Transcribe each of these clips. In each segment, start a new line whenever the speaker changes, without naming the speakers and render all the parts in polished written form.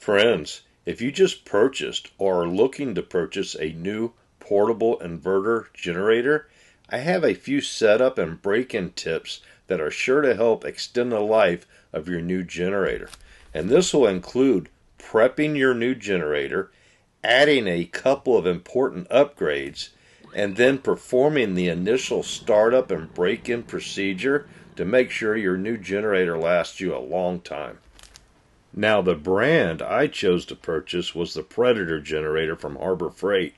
Friends, if you just purchased or are looking to purchase a new portable inverter generator, I have a few setup and break-in tips that are sure to help extend the life of your new generator. And this will include prepping your new generator, adding a couple of important upgrades, and then performing the initial startup and break-in procedure to make sure your new generator lasts you a long time. Now, the brand I chose to purchase was the Predator generator from Harbor Freight,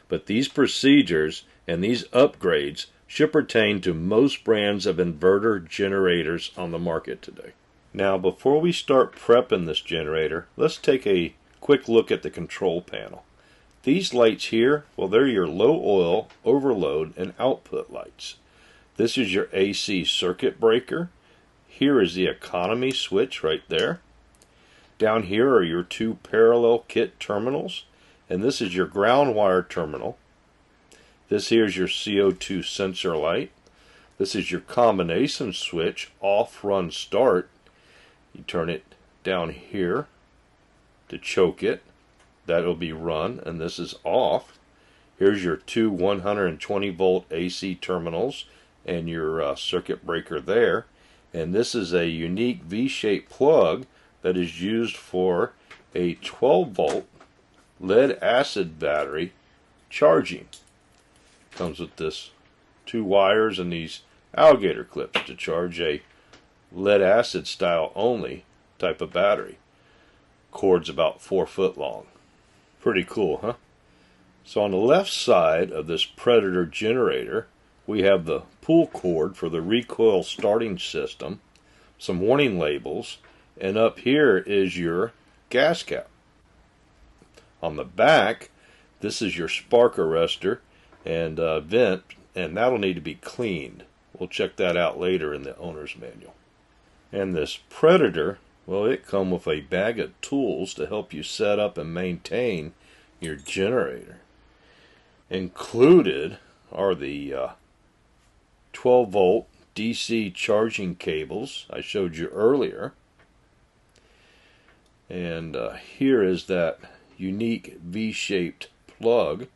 but these procedures and these upgrades should pertain to most brands of inverter generators on the market today. Now, before we start prepping this generator, let's take a quick look at the control panel. These lights here, well, they're your low oil, overload, and output lights. This is your AC circuit breaker. Here is the economy switch right there. Down here are your two parallel kit terminals, and this is your ground wire terminal. This here is your CO2 sensor light. This is your combination switch, off, run, start. You turn it down here to choke it. That'll be run, and this is off. Here's your two 120 volt AC terminals and your circuit breaker there. And this is a unique V-shaped plug that is used for a 12 volt lead acid battery charging. Comes with this two wires and these alligator clips to charge a lead acid style only type of battery. Cord's about 4 foot long. Pretty cool, huh? So on the left side of this Predator generator, we have the pull cord for the recoil starting system, some warning labels, and up here is your gas cap. On the back, this is your spark arrestor and vent, and that'll need to be cleaned. We'll check that out later in the owner's manual. And this Predator, well, it comes with a bag of tools to help you set up and maintain your generator. Included are the 12 volt DC charging cables I showed you earlier. And here is that unique V-shaped plug.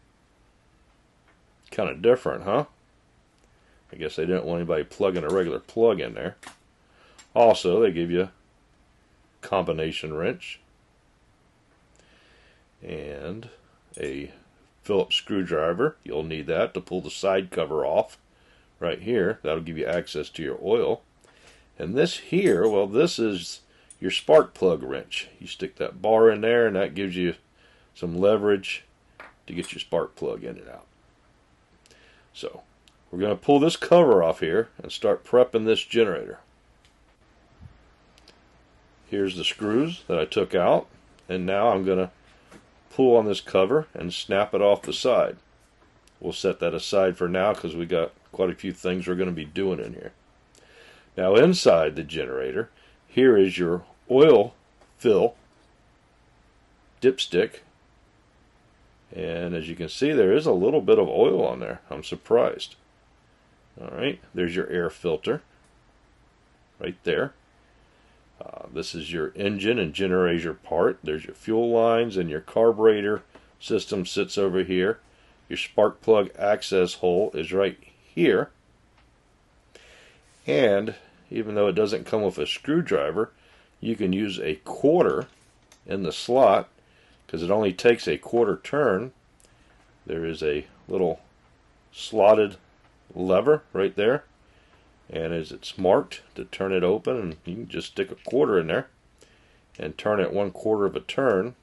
Kind of different, huh? I guess they didn't want anybody plugging a regular plug in there. Also, they give you a combination wrench and a Phillips screwdriver. You'll need that to pull the side cover off right here. That'll give you access to your oil. And this here, well, this is your spark plug wrench. You stick that bar in there and that gives you some leverage to get your spark plug in and out. So we're going to pull this cover off here and start prepping this generator. Here's the screws that I took out, and now I'm going to pull on this cover and snap it off the side. We'll set that aside for now because we got quite a few things we're going to be doing in here. Now inside the generator, here is your oil fill dipstick, and as you can see, there is a little bit of oil on there. I'm surprised. Alright, there's your air filter right there. This is your engine and generator part. There's your fuel lines, and your carburetor system sits over here. Your spark plug access hole is right here. And even though it doesn't come with a screwdriver, you can use a quarter in the slot because it only takes a quarter turn. There is a little slotted lever right there, and as it's marked to turn it open, and you can just stick a quarter in there and turn it 1/4 of a turn,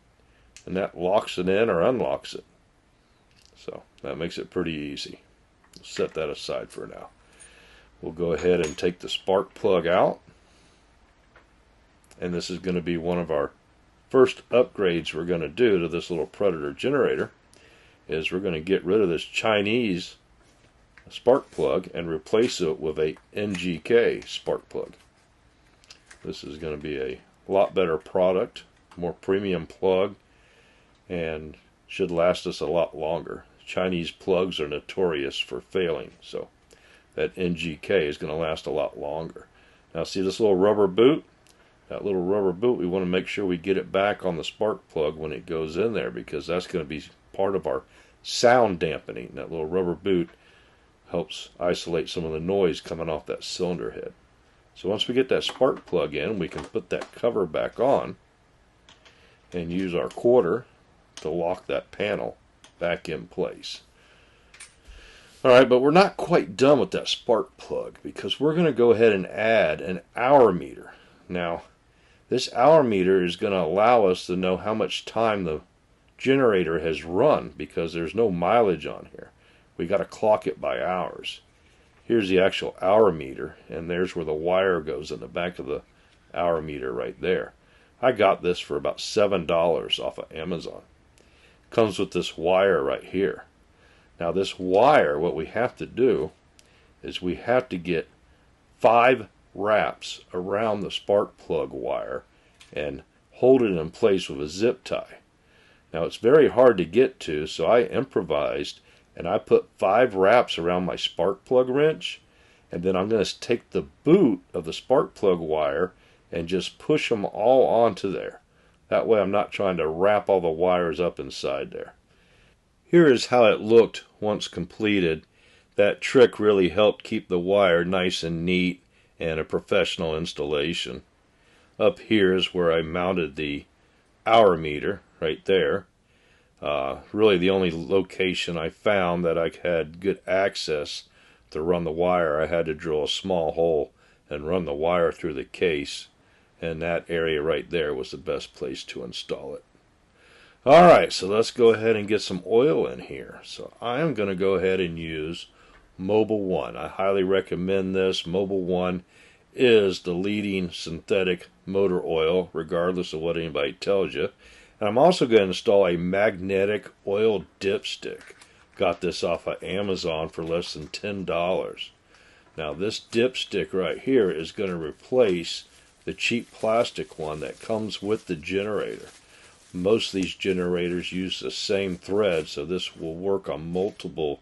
and that locks it in or unlocks it. So that makes it pretty easy. We'll set that aside for now. We'll go ahead and take the spark plug out, and this is going to be one of our first upgrades we're going to do to this little Predator generator. Is we're going to get rid of this Chinese spark plug and replace it with a NGK spark plug. This is going to be a lot better product, more premium plug, and should last us a lot longer. Chinese plugs are notorious for failing, so that NGK is going to last a lot longer. Now see this little rubber boot? that little rubber boot, we want to make sure we get it back on the spark plug when it goes in there, because that's going to be part of our sound dampening. That little rubber boot helps isolate some of the noise coming off that cylinder head. So once we get that spark plug in, we can put that cover back on and use our quarter to lock that panel back in place. Alright, but we're not quite done with that spark plug, because we're going to go ahead and add an hour meter. Now, this hour meter is going to allow us to know how much time the generator has run, because there's no mileage on here. We got to clock it by hours. Here's the actual hour meter, and there's where the wire goes in the back of the hour meter right there. I got this for about $7 off of Amazon. Comes with this wire right here. Now this wire, what we have to do is we have to get 5 wraps around the spark plug wire and hold it in place with a zip tie. Now it's very hard to get to, so I improvised and I put 5 wraps around my spark plug wrench, and then I'm going to take the boot of the spark plug wire and just push them all onto there. That way I'm not trying to wrap all the wires up inside there. Here is how it looked once completed. That trick really helped keep the wire nice and neat and a professional installation. Up here is where I mounted the hour meter right there. Really the only location I found that I had good access to run the wire. I had to drill a small hole and run the wire through the case, and that area right there was the best place to install it. Alright, so let's go ahead and get some oil in here. So I am going to go ahead and use Mobil 1. I highly recommend this. Mobil 1 is the leading synthetic motor oil, regardless of what anybody tells you. And I'm also going to install a magnetic oil dipstick. Got this off of Amazon for less than $10. Now this dipstick right here is going to replace the cheap plastic one that comes with the generator. Most of these generators use the same thread, so this will work on multiple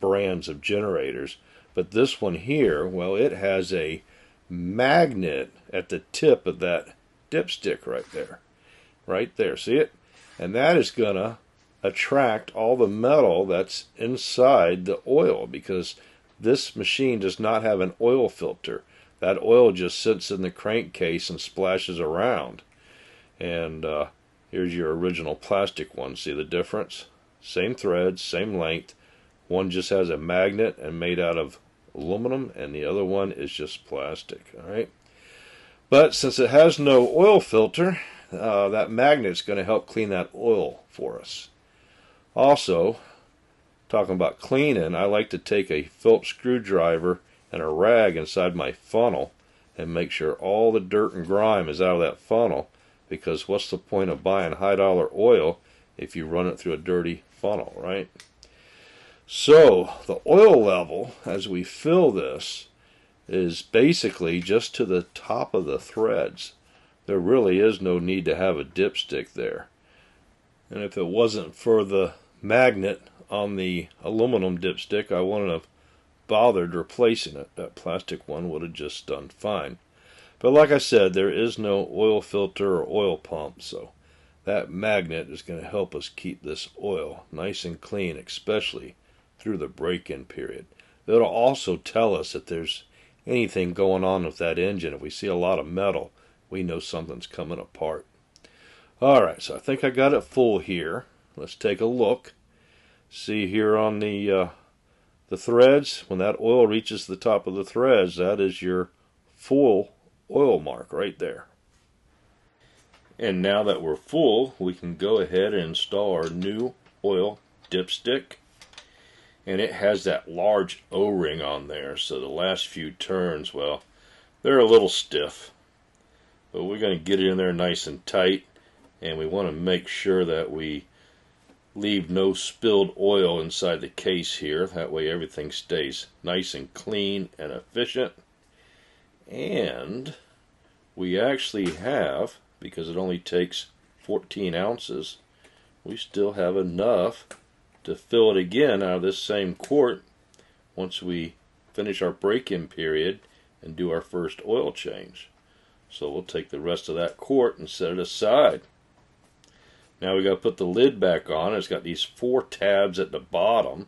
brands of generators. But this one here, well, it has a magnet at the tip of that dipstick right there. Right there, see it? And that is going to attract all the metal that's inside the oil, because this machine does not have an oil filter. That oil just sits in the crankcase and splashes around. And here's your original plastic one. See the difference? Same thread, same length. One just has a magnet and made out of aluminum, and the other one is just plastic. Alright? But since it has no oil filter, that magnet's going to help clean that oil for us. Also, talking about cleaning, I like to take a Phillips screwdriver and a rag inside my funnel and make sure all the dirt and grime is out of that funnel, because what's the point of buying high-dollar oil if you run it through a dirty funnel, right? So the oil level as we fill this is basically just to the top of the threads. There really is no need to have a dipstick there. And if it wasn't for the magnet on the aluminum dipstick, I wouldn't have bothered replacing it. That plastic one would have just done fine. But like I said, there is no oil filter or oil pump, so that magnet is going to help us keep this oil nice and clean, especially through the break-in period. It'll also tell us if there's anything going on with that engine. If we see a lot of metal, we know something's coming apart. Alright, so I think I got it full here. Let's take a look. See here on the threads, when that oil reaches the top of the threads, that is your full oil mark right there. And now that we're full, we can go ahead and install our new oil dipstick. And it has that large O-ring on there, so the last few turns, well, they're a little stiff. But we're going to get it in there nice and tight, and we want to make sure that we leave no spilled oil inside the case here. That way everything stays nice and clean and efficient. And we actually have, because it only takes 14 ounces, we still have enough to fill it again out of this same quart once we finish our break-in period and do our first oil change. So we'll take the rest of that quart and set it aside. Now we got to put the lid back on. It's got these 4 tabs at the bottom,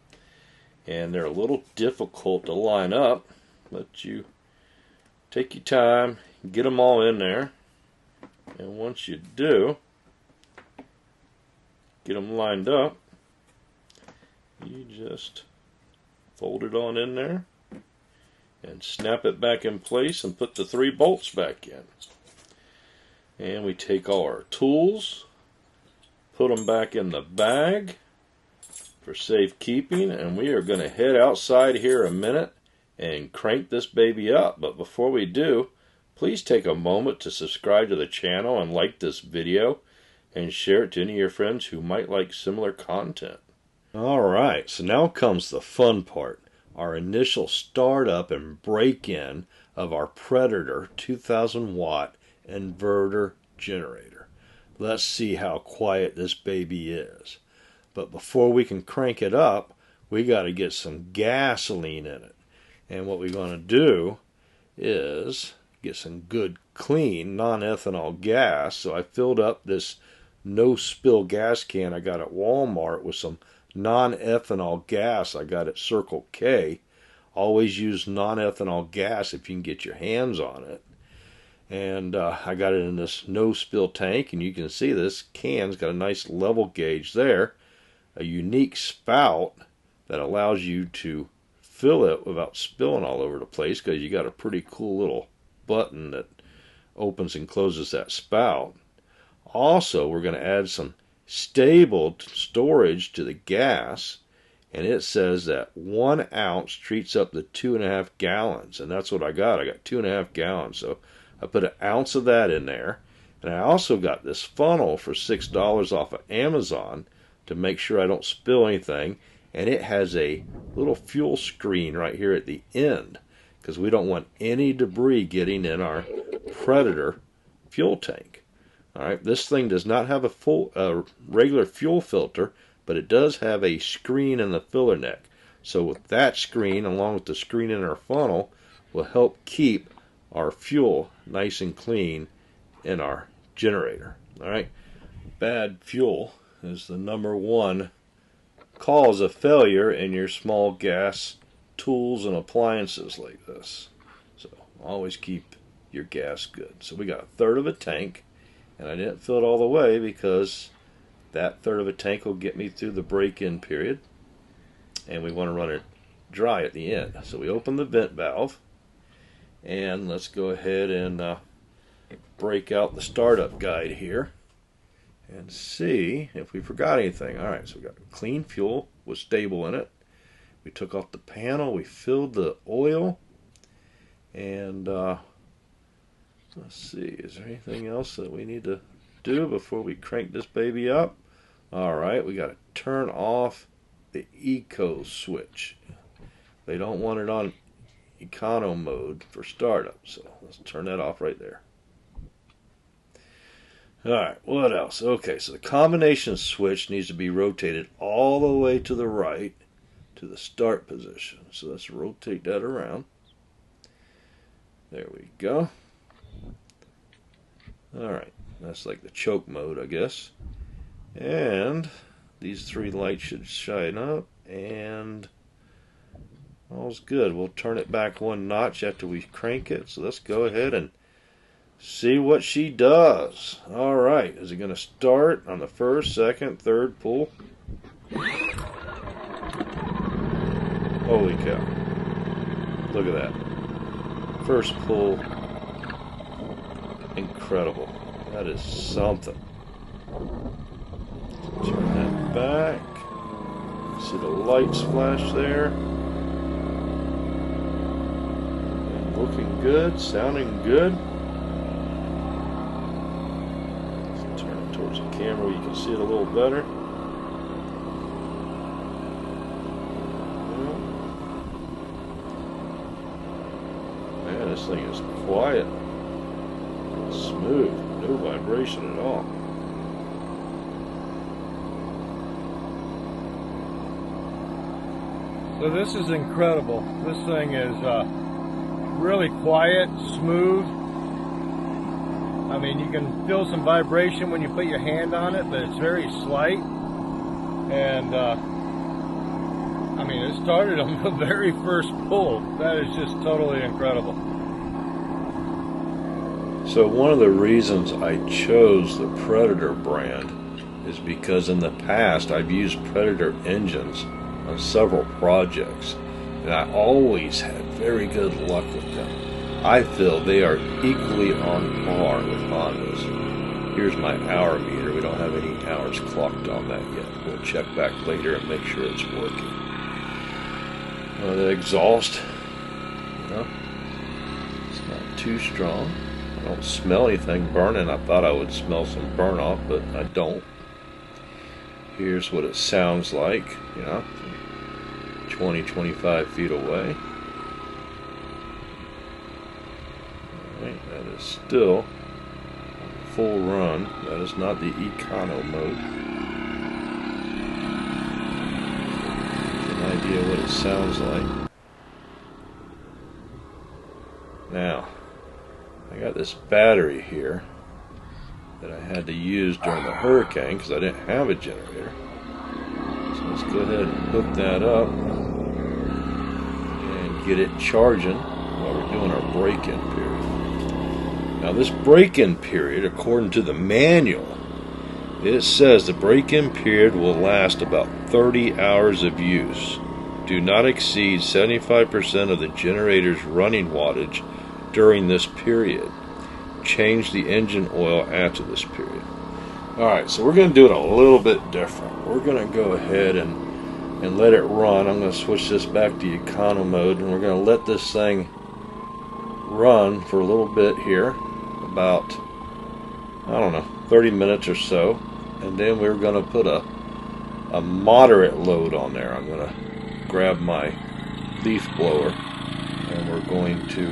and they're a little difficult to line up, but you take your time, get them all in there, and once you do, get them lined up, you just fold it on in there and snap it back in place and put the 3 bolts back in. And we take all our tools, put them back in the bag for safekeeping, and we are going to head outside here a minute and crank this baby up. But before we do, please take a moment to subscribe to the channel and like this video and share it to any of your friends who might like similar content. Alright, so now comes the fun part, our initial startup and break-in of our Predator 2000 watt inverter generator. Let's see how quiet this baby is. But before we can crank it up, we got to get some gasoline in it. And what we're going to do is get some good, clean, non-ethanol gas. So I filled up this no-spill gas can I got at Walmart with some non-ethanol gas I got at Circle K. Always use non-ethanol gas if you can get your hands on it. And I got it in this no-spill tank, and you can see this can's got a nice level gauge there, a unique spout that allows you to fill it without spilling all over the place, because you got a pretty cool little button that opens and closes that spout. Also, we're going to add some stable storage to the gas, and it says that 1 ounce treats up to 2.5 gallons, and that's what I got. I got 2.5 gallons, so I put 1 ounce of that in there. And I also got this funnel for $6 off of Amazon to make sure I don't spill anything, and it has a little fuel screen right here at the end, because we don't want any debris getting in our Predator fuel tank. Alright, this thing does not have a regular fuel filter, but it does have a screen in the filler neck. So with that screen, along with the screen in our funnel, will help keep our fuel nice and clean in our generator. Alright, bad fuel is the #1 cause of failure in your small gas tools and appliances like this. So always keep your gas good. So we got 1/3 of a tank, and I didn't fill it all the way because that 1/3 of a tank will get me through the break-in period, and we want to run it dry at the end. So we open the vent valve, and let's go ahead and break out the startup guide here and see if we forgot anything. Alright, so we got clean fuel with stable in it. We took off the panel, we filled the oil, and let's see, is there anything else that we need to do before we crank this baby up? Alright, we got to turn off the eco switch. They don't want it on econo mode for startup, so let's turn that off right there. Alright, what else? Okay, so the combination switch needs to be rotated all the way to the right to the start position. So let's rotate that around. There we go. Alright, that's like the choke mode, I guess. And these 3 lights should shine up, and all's good. We'll turn it back 1 notch after we crank it. So let's go ahead and see what she does. Alright, is it going to start on the 1st, 2nd, 3rd pull? Holy cow. Look at that. 1st pull. Incredible. That is something. Turn that back. See the lights flash there. And looking good, sounding good. Let's turn it towards the camera where you can see it a little better. Man, this thing is quiet. Smooth, no vibration at all.
So this is incredible. This thing is really quiet, smooth. I mean, you can feel some vibration when you put your hand on it, but it's very slight. And I mean, it started on the very first pull. That is just totally incredible.
So one of the reasons I chose the Predator brand is because in the past I've used Predator engines on several projects, and I always had very good luck with them. I feel they are equally on par with Hondas. Here's my hour meter. We don't have any hours clocked on that yet. We'll check back later and make sure it's working. The exhaust, it's not too strong. I don't smell anything burning. I thought I would smell some burn off, but I don't. Here's what it sounds like, 20, 25 feet away. Alright, that is still full run. That is not the econo mode. An idea what it sounds like. Now, I got this battery here that I had to use during the hurricane because I didn't have a generator. So let's go ahead and hook that up and get it charging while we're doing our break-in period. Now this break-in period, according to the manual, it says the break-in period will last about 30 hours of use. Do not exceed 75% of the generator's running wattage during this period. Change the engine oil after this period. Alright, so we're going to do it a little bit different. We're going to go ahead and let it run. I'm going to switch this back to econo mode, and we're going to let this thing run for a little bit here, about, 30 minutes or so, and then we're going to put a moderate load on there. I'm going to grab my leaf blower, and we're going to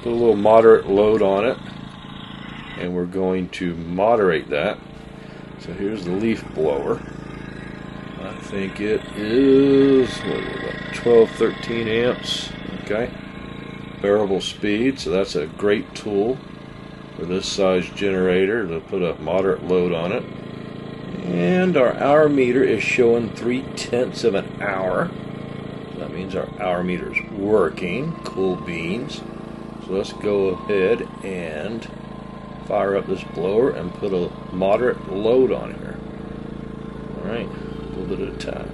put a little moderate load on it, and we're going to moderate that. So here's the leaf blower. I think it is, about 12, 13 amps. Okay, variable speed, so that's a great tool for this size generator to put a moderate load on it. And our hour meter is showing 3/10 of an hour. That means our hour meter is working. Cool beans. So let's go ahead and fire up this blower and put a moderate load on here. Alright, a little bit at a time.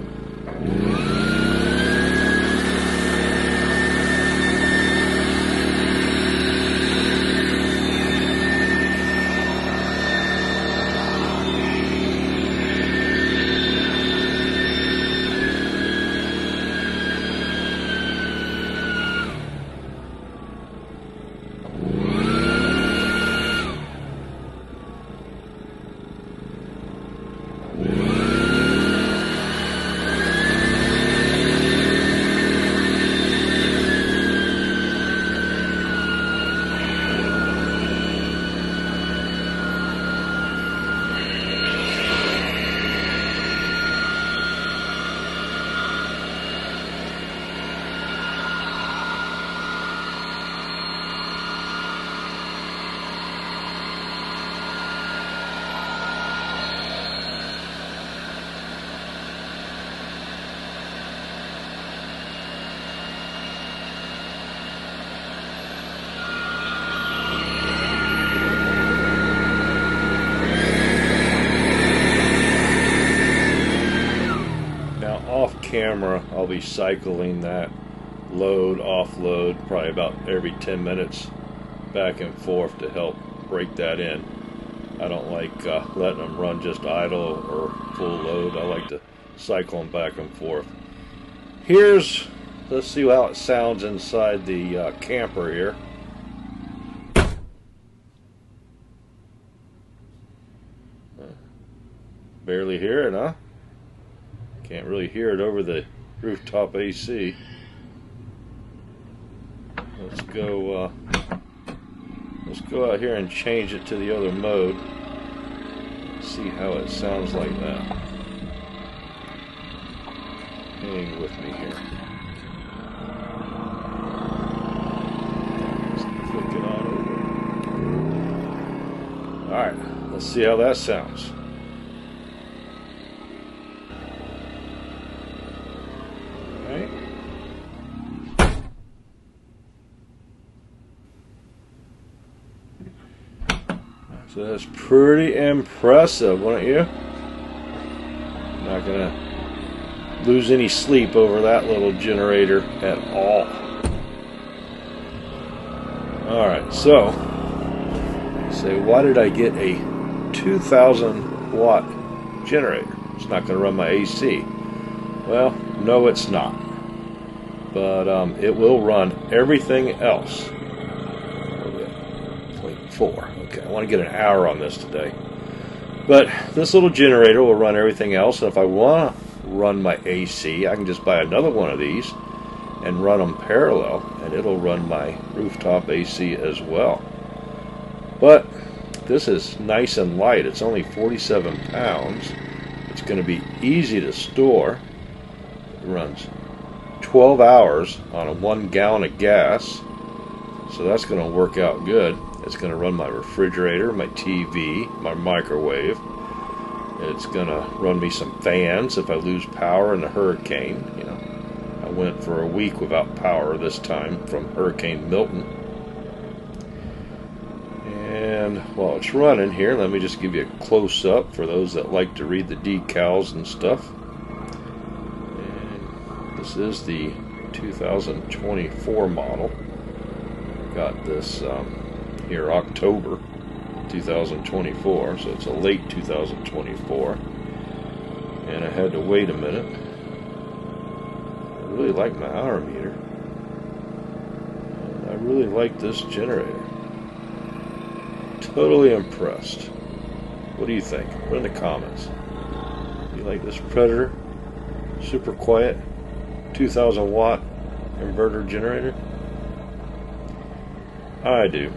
Camera, I'll be cycling that load, offload, probably about every 10 minutes back and forth to help break that in. I don't like letting them run just idle or full load. I like to cycle them back and forth. Let's see how it sounds inside the camper here. Barely hear it, huh? Can't really hear it over the rooftop AC. Let's go out here and change it to the other mode. See how it sounds like that. Hang with me here. Let's flick it on over. Let's see how that sounds. Alright. So that's pretty impressive, wouldn't you? Not gonna lose any sleep over that little generator at all. Alright, so say, why did I get a 2,000 watt generator? It's not going to run my AC. Well, no, it's not. But it will run everything else. 4. Okay, I want to get an hour on this today. But this little generator will run everything else. And if I want to run my AC, I can just buy another one of these and run them parallel, and it'll run my rooftop AC as well. But this is nice and light. It's only 47 pounds. It's going to be easy to store. It runs 12 hours on a 1 gallon of gas, so that's going to work out good. It's going to run my refrigerator, my TV, my microwave. It's going to run me some fans if I lose power in a hurricane. You know, I went for a week without power this time from Hurricane Milton. And while it's running here, let me just give you a close-up for those that like to read the decals and stuff. And this is the 2024 model. Got this here October 2024, so it's a late 2024. And I had to wait a minute. I really like my hour meter. And I really like this generator. Totally impressed. What do you think? Put in the comments. You like this Predator? Super quiet 2,000 watt inverter generator? I do.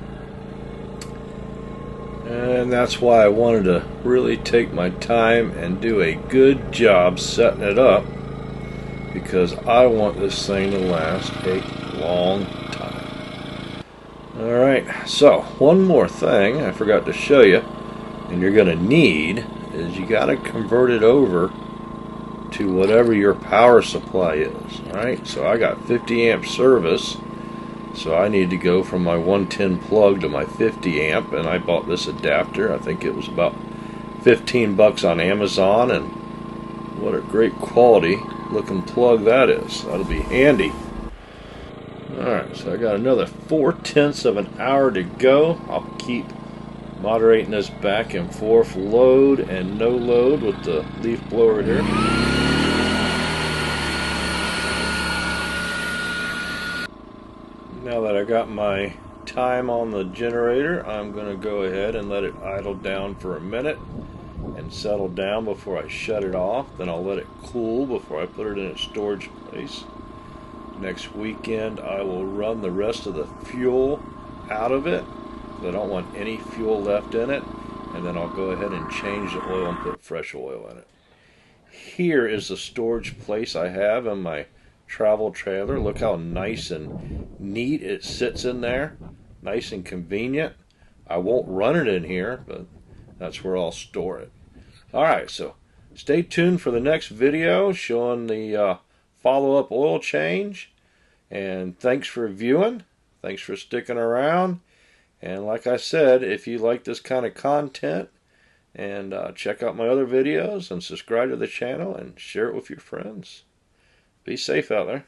And that's why I wanted to really take my time and do a good job setting it up, because I want this thing to last a long time. Alright, so one more thing I forgot to show you, and you're going to need, is you got to convert it over to whatever your power supply is. Alright, so I got 50 amp service, so I need to go from my 110 plug to my 50 amp, and I bought this adapter. I think it was about 15 bucks on Amazon, and what a great quality looking plug that is. That'll be handy. Alright, so I got another 4/10 of an hour to go. I'll keep moderating this back and forth load and no load with the leaf blower here. Now that I got my time on the generator, I'm going to go ahead and let it idle down for a minute and settle down before I shut it off. Then I'll let it cool before I put it in its storage place. Next weekend I will run the rest of the fuel out of it. I don't want any fuel left in it, and then I'll go ahead and change the oil and put fresh oil in it. Here is the storage place I have in my travel trailer. Look how nice and neat it sits in there. Nice and convenient. I won't run it in here, but that's where I'll store it. Alright, so stay tuned for the next video showing the follow-up oil change. And thanks for viewing. Thanks for sticking around. And like I said, if you like this kind of content, and check out my other videos and subscribe to the channel and share it with your friends. Be safe out there.